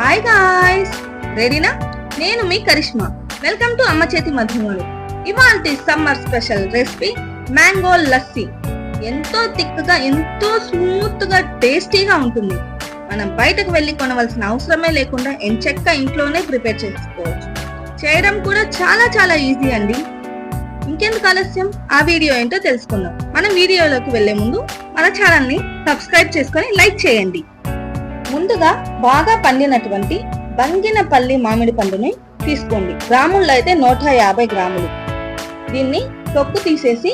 Hi guys, రెడీనా? నేను మీ Karishma. Welcome to అమ్మ చేతి మధుమలు. ఇవాల్టి summer special recipe mango lassi. ఎంతో థిక్గా, ఎంతో స్మూత్ గా, టేస్టీగా ఉంటుంది. మనం బయటకు వెళ్ళి కొనవలసిన అవసరమే లేకుండా ఎంచక్కా ఇంట్లోనే ప్రిపేర్ చేసుకోవచ్చు. చేయడం కూడా చాలా చాలా ఈజీ అండి. ఇంకెందుకు ఆలస్యం, ఆ వీడియో ఏంటో తెలుసుకుందాం. మన వీడియోలోకి వెళ్లే ముందు మన ఛానల్ ని సబ్స్క్రైబ్ చేసుకొని లైక్ చేయండి. ముందుగా బాగా పండినటువంటి బంగినపల్లి మామిడి పండుని తీసుకోండి. గ్రాముల్లో అయితే 150 గ్రాములు. దీన్ని తొక్కు తీసేసి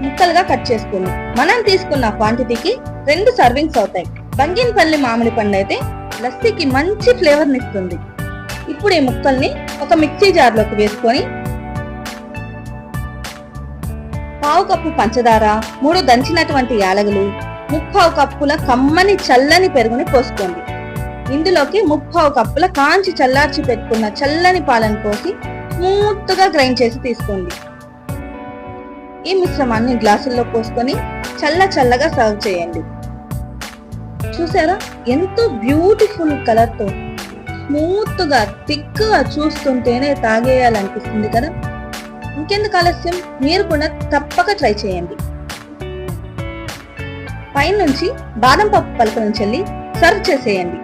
ముక్కలుగా కట్ చేసుకోండి. మనం తీసుకున్న క్వాంటిటీకి 2 సర్వింగ్స్ అవుతాయి. బంగినపల్లి మామిడి పండు అయితే లస్సీకి మంచి ఫ్లేవర్ని ఇస్తుంది. ఇప్పుడు ఈ ముక్కల్ని ఒక మిక్సీ జార్లోకి వేసుకొని 1/2 కప్పు పంచదార, 3 దంచినటువంటి యాలకులు, 3/4 కప్పుల కమ్మని చల్లని పెరుగుని పోసుకోండి. ఇందులోకి 3/4 కప్పుల కాంచి చల్లార్చి పెట్టుకున్న చల్లని పాలను పోసి స్మూత్ గా గ్రైండ్ చేసి తీసుకోండి. ఈ మిశ్రమాన్ని గ్లాసుల్లో పోసుకొని చల్లగా సర్వ్ చేయండి. చూసారా, ఎంతో బ్యూటిఫుల్ కలర్ తో స్మూత్ గా థిక్ గా చూస్తుంటేనే తాగేయాలనిపిస్తుంది కదా. ఇంకెందుకు ఆలస్యం, మీరు కూడా తప్పక ట్రై చేయండి. పైనుంచి బాదం పప్పు పలుకులను చల్లి సర్వ్ చేసేయండి.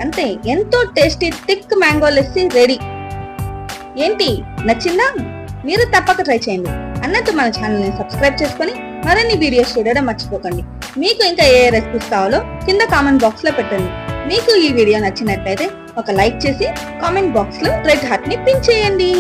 అంతే, ఎంతో tasty thick mango lassi ready. ఏంటి, నచ్చిందా? మీరు తప్పక ట్రై చేయండి. అన్నట్టు మన ఛానల్ ని సబ్స్క్రైబ్ చేసుకొని మరిన్ని వీడియోస్ చూడడం మర్చిపోకండి. మీకు ఇంకా ఏ రెసిపీస్ కావాలో కింద కామెంట్ బాక్స్ లో పెట్టండి. మీకు ఈ వీడియో నచ్చినట్లయితే ఒక లైక్ చేసి కామెంట్ బాక్స్ లో రెడ్ హార్ట్ ని పిన్ చేయండి.